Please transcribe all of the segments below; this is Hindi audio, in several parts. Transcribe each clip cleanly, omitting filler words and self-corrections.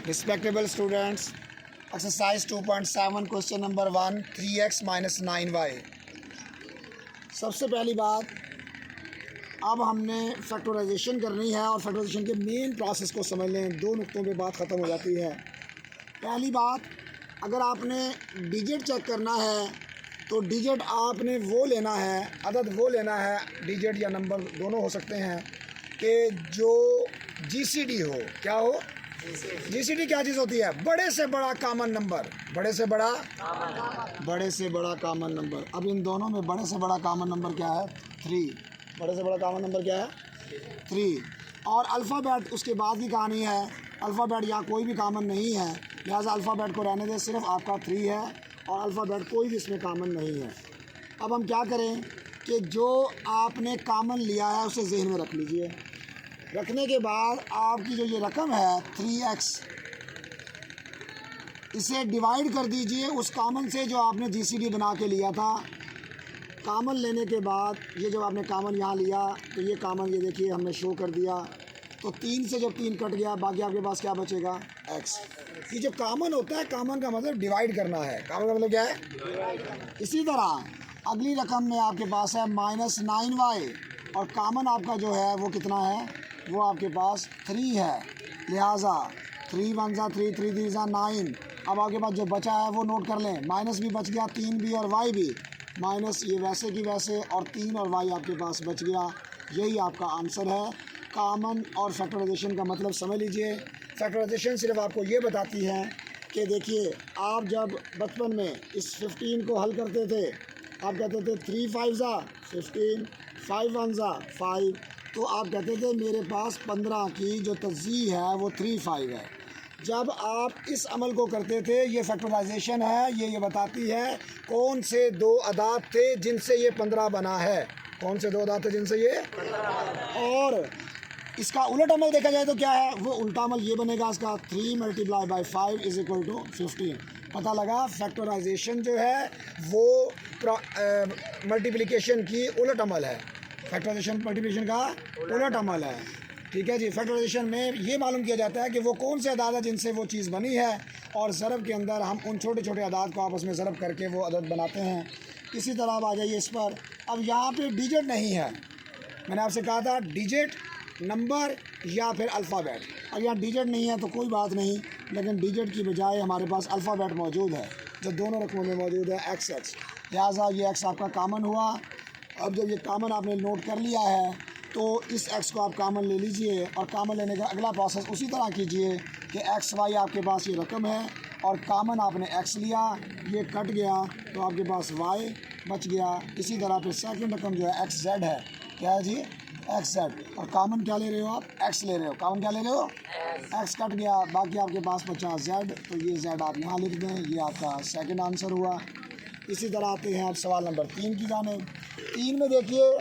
Respectable students, exercise 2.7 question number 1 3x minus 9y। सबसे पहली बात, अब हमने फैक्टराइजेशन करनी है और फैक्टराइजेशन के मेन प्रोसेस को समझ लें। दो नुक्तों पे बात ख़त्म हो जाती है। पहली बात, अगर आपने डिजिट चेक करना है तो डिजिट आपने वो लेना है, अदद वो लेना है, डिजिट या नंबर दोनों हो सकते हैं, कि जो जीसीडी हो। क्या हो? जीसीडी क्या चीज़ होती है? बड़े से बड़ा कॉमन नंबर। बड़े से बड़ा कॉमन नंबर। अब इन दोनों में बड़े से बड़ा कॉमन नंबर क्या है? 3। बड़े से बड़ा कॉमन नंबर क्या है? 3। और अल्फ़ाबेट उसके बाद की कहानी है। अल्फ़ाबेट या कोई भी कॉमन नहीं है, लिहाजा अल्फ़ाबेट को रहने दें, सिर्फ आपका 3 है और अल्फ़ाबेट कोई भी इसमें कॉमन नहीं है। अब हम क्या करें कि जो आपने कॉमन लिया है उसे जहन में रख लीजिए। रखने के बाद आपकी जो ये रकम है 3x, इसे डिवाइड कर दीजिए उस कॉमन से जो आपने जीसीडी बना के लिया था। कॉमन लेने के बाद ये जब आपने कॉमन यहाँ लिया तो ये कॉमन, ये देखिए हमने शो कर दिया, तो 3 से जब 3 कट गया, बाकी आपके पास क्या बचेगा? x। ये जो कॉमन होता है, कॉमन का मतलब डिवाइड करना है। कॉमन का मतलब क्या है? इसी तरह अगली रकम में आपके पास है -9y और कॉमन आपका जो है वो कितना है? वो आपके पास 3 है। लिहाजा 3 1 ज़ा 3, 3 3 ज़ा 9। अब आपके पास जो बचा है वो नोट कर लें। माइनस भी बच गया, 3 भी और y भी। माइनस ये वैसे की वैसे और 3 और y आपके पास बच गया। यही आपका आंसर है। कॉमन और फैक्टराइजेशन का मतलब समझ लीजिए। फैक्टराइजेशन सिर्फ आपको ये बताती है कि देखिए, आप जब बचपन में इस 15 को हल करते थे, आप कहते थे 3 5 ज़ा 15, 5 1 ज़ा 5, तो आप कहते थे मेरे पास 15 की जो तज़ीह है वो 3 5 है। जब आप इस अमल को करते थे, ये फैक्टराइजेशन है, ये बताती है कौन से दो अदाद थे जिनसे ये 15 बना है। कौन से दो अदाद थे जिनसे ये 15। और इसका उलट अमल देखा जाए तो क्या है? वो उल्टा अमल ये बनेगा इसका, 3 × 5 = 15। पता लगा? फैक्टराइजेशन जो है वो मल्टीप्लिकेशन की उलट अमल है। फैक्टराइजेशन मल्टीप्लिकेशन का उलट अमल है। ठीक है जी। फैक्टराइजेशन में ये मालूम किया जाता है कि वो कौन से अदाद है जिनसे वो चीज़ बनी है, और ज़रब के अंदर हम उन छोटे छोटे अदाद को आपस में ज़रब करके वो अदद बनाते हैं। इसी तरह आप आ जाइए इस पर। अब यहाँ पे डिजिट नहीं है। मैंने आपसे कहा था डिजिट, नंबर या फिर अल्फ़ाबेट। अब यहाँ डिजिट नहीं है तो कोई बात नहीं, लेकिन डिजिट की बजाय हमारे पास अल्फ़ाबेट मौजूद है जो दोनों रकमों में मौजूद है, x। लिहाजा ये x आपका कॉमन हुआ। अब जब ये कॉमन आपने नोट कर लिया है तो इस x को आप कॉमन ले लीजिए, और कॉमन लेने का अगला प्रोसेस उसी तरह कीजिए कि xy आपके पास ये रकम है और कॉमन आपने x लिया, ये कट गया तो आपके पास y बच गया। इसी तरह फिर सेकंड रकम जो है xz है। क्या है जी? xz। और कॉमन क्या ले रहे हो आप? x ले रहे हो। कॉमन क्या ले रहे हो? x कट गया, बाकी आपके पास बचा z, तो ये z आप यहाँ लिख दें। ये आपका सेकंड आंसर हुआ। इसी तरह आते हैं आप सवाल नंबर 3 की जानिब। 3 में देखिए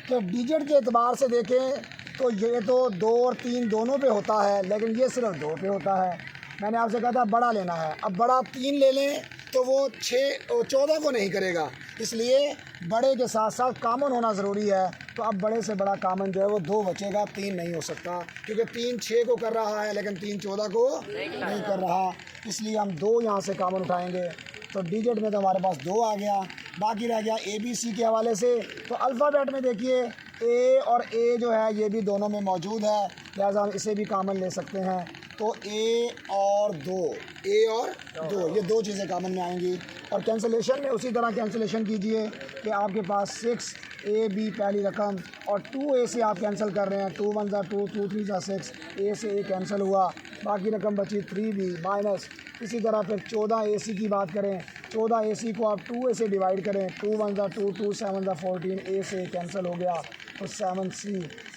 कि डिजिट के एतबार से देखें तो ये तो 2 और 3 दोनों पे होता है, लेकिन ये सिर्फ 2 पे होता है। मैंने आपसे कहा था बड़ा लेना है। अब बड़ा 3 ले लें तो वो 14 को नहीं करेगा, इसलिए बड़े के साथ साथ कॉमन होना ज़रूरी है। तो अब बड़े से बड़ा कॉमन जो है वो 2 बचेगा, 3 नहीं हो सकता, क्योंकि 3 6 को कर रहा है लेकिन 3 14 को नहीं कर रहा। इसलिए हम 2 यहाँ से कॉमन उठाएंगे। तो डिजिट में तो हमारे पास 2 आ गया। बाकी रह गया ABC के हवाले से। तो अल्फ़ाबेट में देखिए A और A जो है ये भी दोनों में मौजूद है, लिहाजा हम इसे भी कॉमन ले सकते हैं। तो A और 2 ये 2 चीज़ें कॉमन में आएंगी। और कैंसलेशन में उसी तरह कैंसलेशन कीजिए कि आपके पास 6AB पहली रकम और 2A से आप कैंसिल कर रहे हैं। 2 1 ज़ा 2, 2 3 ज़ा 6, A से A कैंसिल हुआ, बाकी रकम बची 3B माइनस। इसी तरह फिर 14AC की बात करें, 14AC को आप 2A से डिवाइड करें। 2 1 ज़ा 2, 2 7 ज़ा 14, A से कैंसिल हो गया, तो 7C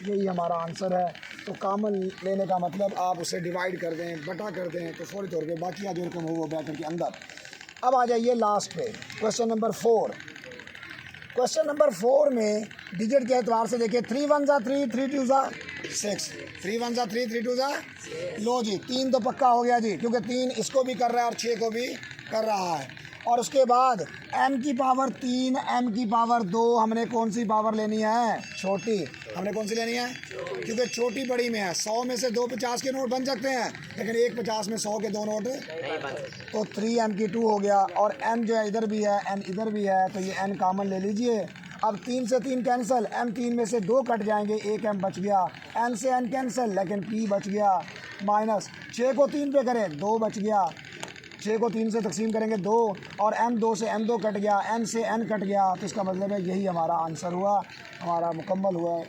यही हमारा आंसर है। तो कॉमन लेने का मतलब आप उसे डिवाइड कर दें, बटा कर दें, तो फौरी तौर पे बाकी जो रकम हो वो ब्रैकेट के अंदर। अब आ जाइए लास्ट पे, क्वेश्चन नंबर 4। क्वेश्चन नंबर 4 में डिजिट के एतबार से देखिए 3 1 ज़ा 3, 3 2 ज़ा 6, 3 1 ज़ा 3, 3 2 ज़ा। लो जी, 3 तो पक्का हो गया जी, क्योंकि 3 इसको भी कर रहा है और 6 को भी कर रहा है। और उसके बाद m की पावर 3, m की पावर 2, हमने कौन सी पावर लेनी है? छोटी। हमने कौन सी लेनी है? क्योंकि छोटी बड़ी में है। 100 में से 2 50 के नोट बन सकते हैं, लेकिन एक 50 में 100 के 2 नोट नहीं बन सकते। तो 3m की 2 हो गया, और m जो है इधर भी है, n इधर भी है, तो ये n कॉमन ले लीजिए। अब 3 से 3 कैंसिल, m 3 में से 2 कट जाएंगे, एक m बच गया, n से n कैंसिल, लेकिन p बच गया। माइनस 6 को 3 पे करें, 2 बच गया, 6 को 3 से तकसीम करेंगे 2, और m 2 से m 2 कट गया, n से n कट गया। तो इसका मतलब है यही हमारा आंसर हुआ, हमारा मुकम्मल हुआ है।